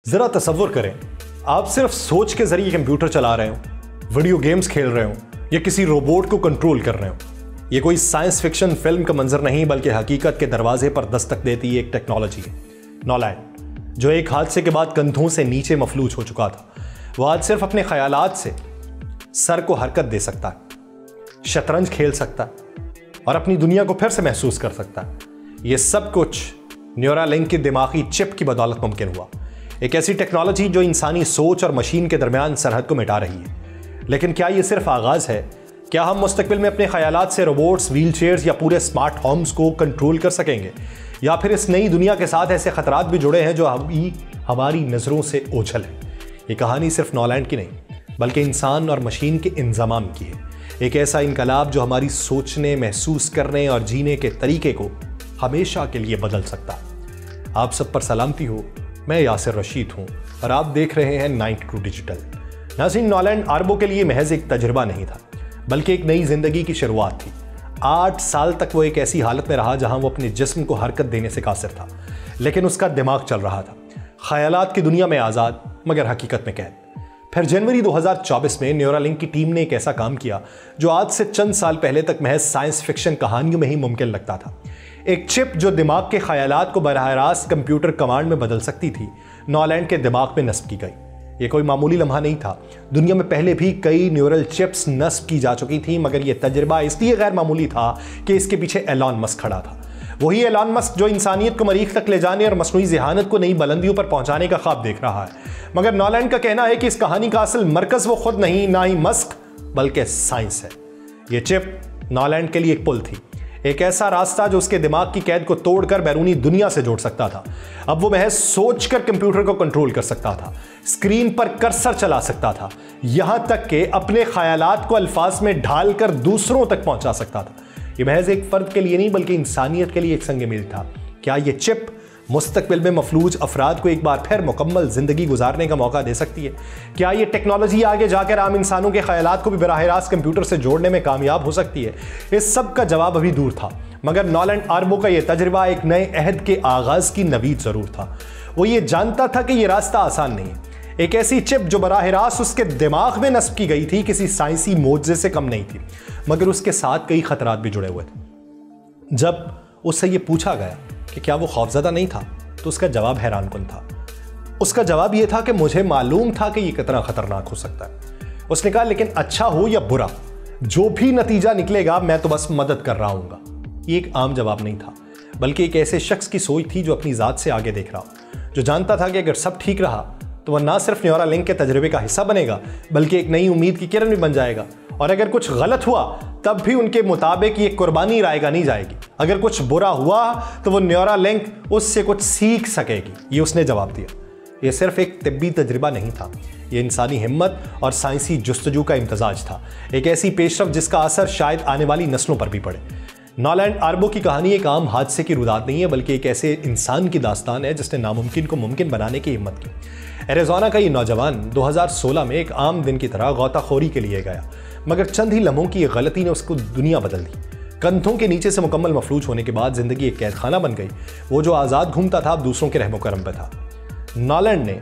ذرا تصور کریں آپ صرف سوچ کے ذریعے کمپیوٹر چلا رہے ہوں، ویڈیو گیمز کھیل رہے ہوں یا کسی روبوٹ کو کنٹرول کر رہے ہوں۔ یہ کوئی سائنس فکشن فلم کا منظر نہیں بلکہ حقیقت کے دروازے پر دستک دیتی ایک ٹیکنالوجی ہے۔ نالینڈ جو ایک حادثے کے بعد کندھوں سے نیچے مفلوج ہو چکا تھا، وہ آج صرف اپنے خیالات سے سر کو حرکت دے سکتا ہے، شطرنج کھیل سکتا ہے اور اپنی دنیا کو پھر سے محسوس کر سکتا ہے۔ یہ سب کچھ نیورالنک کی دماغی چپ کی بدولت ممکن ہوا، ایک ایسی ٹیکنالوجی جو انسانی سوچ اور مشین کے درمیان سرحد کو مٹا رہی ہے۔ لیکن کیا یہ صرف آغاز ہے؟ کیا ہم مستقبل میں اپنے خیالات سے روبوٹس، ویل چیئرز یا پورے سمارٹ ہومز کو کنٹرول کر سکیں گے؟ یا پھر اس نئی دنیا کے ساتھ ایسے خطرات بھی جڑے ہیں جو ہماری نظروں سے اوجھل ہیں؟ یہ کہانی صرف نالینڈ کی نہیں بلکہ انسان اور مشین کے انضمام کی ہے، ایک ایسا انقلاب جو ہماری سوچنے، محسوس کرنے اور جینے کے طریقے کو ہمیشہ کے لیے بدل سکتا ہے۔ آپ سب پر سلامتی ہو، میں یاسر رشید ہوں اور آپ دیکھ رہے ہیں 92 ڈیجیٹل۔ ناظرین، نالینڈ عربوں کے لیے محض ایک تجربہ نہیں تھا بلکہ ایک نئی زندگی کی شروعات تھی۔ 8 سال تک وہ ایک ایسی حالت میں رہا جہاں وہ اپنے جسم کو حرکت دینے سے قاصر تھا، لیکن اس کا دماغ چل رہا تھا، خیالات کی دنیا میں آزاد مگر حقیقت میں قید۔ پھر جنوری 2024 میں نیورالنک کی ٹیم نے ایک ایسا کام کیا جو آج سے چند سال پہلے تک محض سائنس فکشن کہانیوں میں ہی ممکن لگتا تھا۔ ایک چپ جو دماغ کے خیالات کو براہ راست کمپیوٹر کمانڈ میں بدل سکتی تھی، نالینڈ کے دماغ میں نصب کی گئی۔ یہ کوئی معمولی لمحہ نہیں تھا، دنیا میں پہلے بھی کئی نیورل چپس نصب کی جا چکی تھیں، مگر یہ تجربہ اس لیے غیر معمولی تھا کہ اس کے پیچھے ایلان مسک کھڑا تھا۔ وہی ایلان مسک جو انسانیت کو مریخ تک لے جانے اور مصنوعی ذہانت کو نئی بلندیوں پر پہنچانے کا خواب دیکھ رہا ہے۔ مگر نالینڈ کا کہنا ہے کہ اس کہانی کا اصل مرکز وہ خود نہیں، نہ ہی مسک، بلکہ سائنس ہے۔ یہ چپ نالینڈ کے لیے ایک پل تھی، ایک ایسا راستہ جو اس کے دماغ کی قید کو توڑ کر بیرونی دنیا سے جوڑ سکتا تھا۔ اب وہ محض سوچ کر کمپیوٹر کو کنٹرول کر سکتا تھا، اسکرین پر کرسر چلا سکتا تھا، یہاں تک کہ اپنے خیالات کو الفاظ میں ڈھال کر دوسروں تک پہنچا سکتا تھا۔ یہ محض ایک فرد کے لیے نہیں بلکہ انسانیت کے لیے ایک سنگ میل تھا۔ کیا یہ چپ مستقبل میں مفلوج افراد کو ایک بار پھر مکمل زندگی گزارنے کا موقع دے سکتی ہے؟ کیا یہ ٹیکنالوجی آگے جا کر عام انسانوں کے خیالات کو بھی براہ راست کمپیوٹر سے جوڑنے میں کامیاب ہو سکتی ہے؟ اس سب کا جواب ابھی دور تھا، مگر نالینڈ عربوں کا یہ تجربہ ایک نئے عہد کے آغاز کی نوید ضرور تھا۔ وہ یہ جانتا تھا کہ یہ راستہ آسان نہیں ہے۔ ایک ایسی چپ جو براہ راست اس کے دماغ میں نصب کی گئی تھی کسی سائنسی معجزے سے کم نہیں تھی، مگر اس کے ساتھ کئی خطرات بھی جڑے ہوئے تھے۔ جب اس سے یہ پوچھا گیا کہ کیا وہ خوفزدہ نہیں تھا تو اس کا جواب حیران کن تھا۔ اس کا جواب یہ تھا کہ مجھے معلوم تھا کہ یہ کتنا خطرناک ہو سکتا ہے۔ اس نے کہا لیکن اچھا ہو یا برا، جو بھی نتیجہ نکلے گا میں تو بس مدد کر رہا ہوں گا۔ یہ ایک عام جواب نہیں تھا بلکہ ایک ایسے شخص کی سوچ تھی جو اپنی ذات سے آگے دیکھ رہا ہو، جو جانتا تھا کہ اگر سب ٹھیک رہا تو وہ نہ صرف نیورالنک کے تجربے کا حصہ بنے گا بلکہ ایک نئی امید کی کرن بھی بن جائے گا، اور اگر کچھ غلط ہوا تب بھی ان کے مطابق یہ قربانی رائے گا نہیں جائے گی، اگر کچھ برا ہوا تو وہ نیورالنک اس سے کچھ سیکھ سکے گی۔ یہ اس نے جواب دیا۔ یہ صرف ایک طبی تجربہ نہیں تھا، یہ انسانی ہمت اور سائنسی جستجو کا امتزاج تھا، ایک ایسی پیشرفت جس کا اثر شاید آنے والی نسلوں پر بھی پڑے۔ نالینڈ عربوں کی کہانی ایک عام حادثے کی روداد نہیں ہے بلکہ ایک ایسے انسان کی داستان ہے جس نے ناممکن کو ممکن بنانے کی ہمت کی۔ ایریزونا کا یہ نوجوان 2016 میں ایک عام دن کی طرح غوطہ خوری کے لیے گیا، مگر چند ہی لمحوں کی یہ غلطی نے اس کو دنیا بدل دی۔ کندھوں کے نیچے سے مکمل مفلوج ہونے کے بعد زندگی ایک قید خانہ بن گئی۔ وہ جو آزاد گھومتا تھا اب دوسروں کے رحم و کرم پہ تھا۔ نالینڈ نے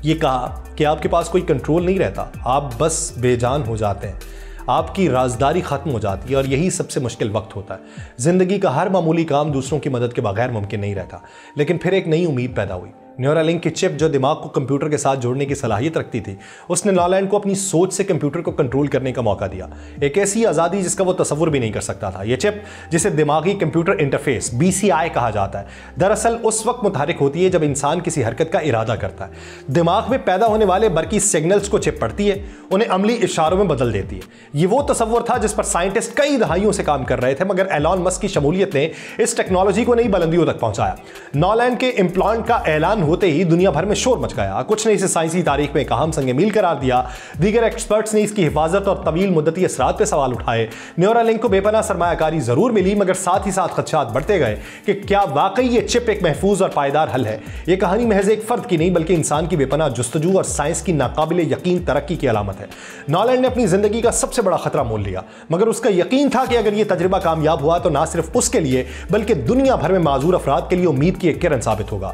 یہ کہا کہ آپ کے پاس کوئی کنٹرول نہیں رہتا، آپ بس بے جان ہو جاتے ہیں، آپ کی رازداری ختم ہو جاتی ہے، اور یہی سب سے مشکل وقت ہوتا ہے۔ زندگی کا ہر معمولی کام دوسروں کی مدد کے بغیر ممکن نہیں رہتا۔ لیکن پھر ایک نئی امید پیدا ہوئی۔ نیورالنک کی چپ جو دماغ کو کمپیوٹر کے ساتھ جوڑنے کی صلاحیت رکھتی تھی، اس نے نالینڈ کو اپنی سوچ سے کمپیوٹر کو کنٹرول کرنے کا موقع دیا، ایک ایسی آزادی جس کا وہ تصور بھی نہیں کر سکتا تھا۔ یہ چپ جسے دماغی کمپیوٹر انٹرفیس BCI کہا جاتا ہے، دراصل اس وقت متحرک ہوتی ہے جب انسان کسی حرکت کا ارادہ کرتا ہے۔ دماغ میں پیدا ہونے والے برقی سگنلز کو چپ پڑھتی ہے، انہیں عملی اشاروں میں بدل دیتی ہے۔ یہ وہ تصور تھا جس پر سائنٹسٹ کئی دہائیوں سے کام کر رہے تھے، مگر ایلان مسک کی شمولیت نے اس ٹیکنالوجی کو نئی بلندیوں تک پہنچایا۔ نالینڈ کے امپلانٹ کا اعلان ہوتے ہی دنیا بھر میں شور مچ گیا، کچھ نے اسے سائنسی تاریخ میں ایک اہم سنگ میل قرار دیا، دیگر ایکسپرٹس نے اس کی حفاظت اور طویل مدتی اثرات پہ سوال اٹھائے۔ نیورالنک کو بے پناہ سرمایہ کاری ضرور ملی، مگر ساتھ ہی ساتھ خدشات بڑھتے گئے کہ کیا واقعی یہ چپ ایک محفوظ اور پائیدار حل ہے؟ یہ کہانی محض ایک فرد کی نہیں بلکہ انسان کی بے پناہ جستجو اور سائنس کی ناقابل یقین ترقی کی علامت ہے۔ نالینڈ نے اپنی زندگی کا سب سے بڑا خطرہ مول لیا، مگر اس کا یقین تھا کہ اگر یہ تجربہ کامیاب ہوا تو نہ صرف اس کے لیے بلکہ دنیا بھر میں معذور افراد کے لیے امید کی ایک کرن ثابت ہوگا۔